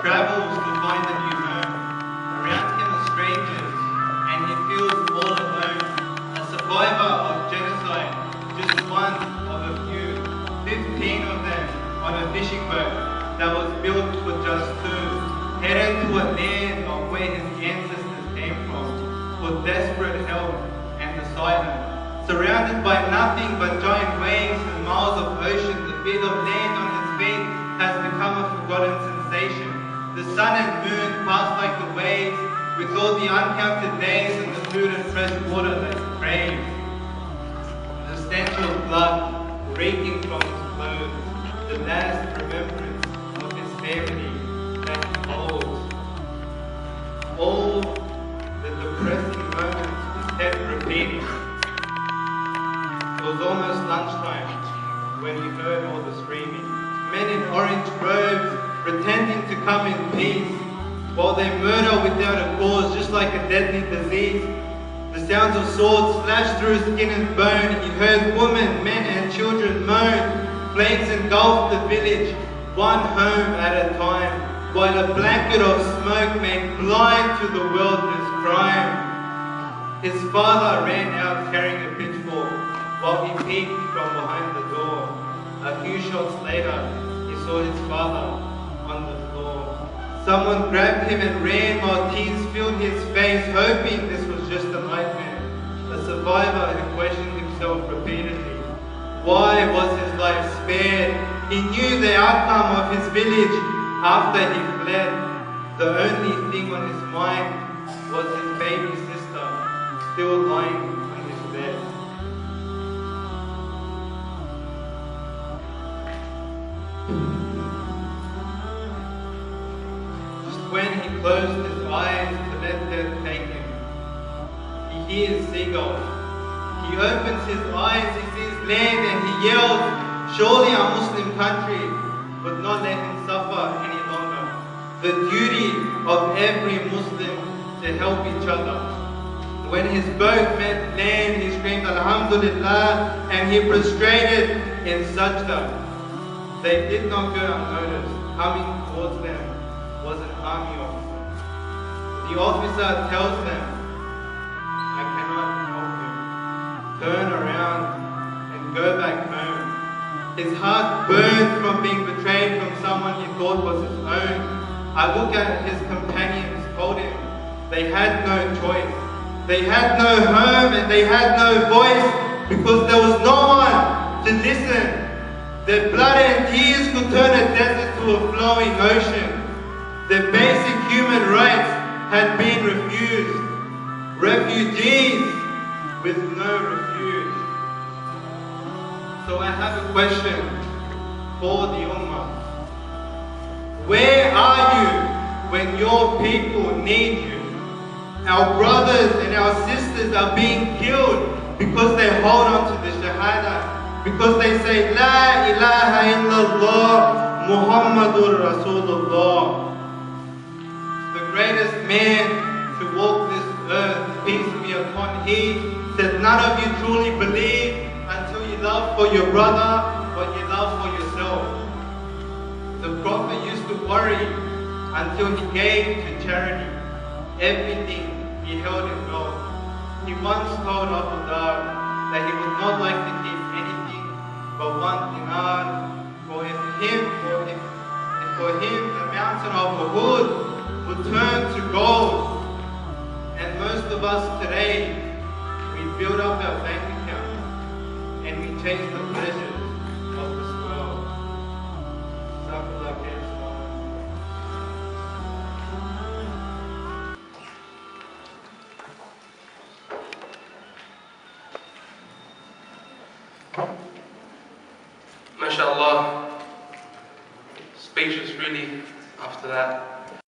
travels to find a new home. Around him are strangers, and he feels all alone. A survivor of genocide, just one of a few, 15 of them on a fishing boat that was built for just two, headed to a land of where his ancestors came from, for desperate help and asylum. Surrounded by nothing but giant waves and miles of ocean, the bit of land on his feet has become a forgotten sensation. The sun and moon pass like the waves, with all the uncounted days and the food and fresh water that he craves. The stench of blood reeking from his clothes, the last remembrance of his family that he holds. All the depressing moments is kept repeating. It was almost lunchtime when we heard all the screaming. Men in orange robes pretending to come in peace, while they murder without a cause, just like a deadly disease. The sounds of swords flashed through skin and bone. He heard women, men and children moan. Flames engulfed the village, one home at a time, while a blanket of smoke made blind to the world this crime. His father ran out carrying a pitchfork, while he peeked from behind the door. A few shots later, he saw his father on the floor. Someone grabbed him and ran while tears filled his face, hoping this was just a nightmare. A survivor who questioned himself repeatedly. Why was his life spared? He knew the outcome of his village after he fled. The only thing on his mind was his baby sister, still lying on his bed. When he closed his eyes to let death take him, he hears seagulls. He opens his eyes, he sees land, and he yells, surely a Muslim country would not let him suffer any longer. The duty of every Muslim to help each other. When his boat met land, he screamed Alhamdulillah, and he prostrated in sajda. They did not go unnoticed. Coming towards them was an army officer. The officer tells them, I cannot help you. Turn around and go back home. His heart burned from being betrayed from someone he thought was his own. I look at his companions, told him they had no choice. They had no home and they had no voice because there was no one to listen. Their blood and tears could turn a desert to a flowing ocean. Their basic human rights had been refused. Refugees with no refuge. So I have a question for the Ummah. Where are you when your people need you? Our brothers and our sisters are being killed because they hold on to the Shahada, because they say La ilaha illallah Muhammadur Rasulullah. The greatest man to walk this earth, peace be upon he, said none of you truly believe until you love for your brother what you love for yourself. The Prophet used to worry until he gave to charity everything he held in gold. He once told Abu Dhar that he would not like to keep anything but one dinar, for him the mountain of Uhud would turn to gold. And most of us today, we build up our bank account and we chase the pleasures of this world. MashaAllah, speechless really after that.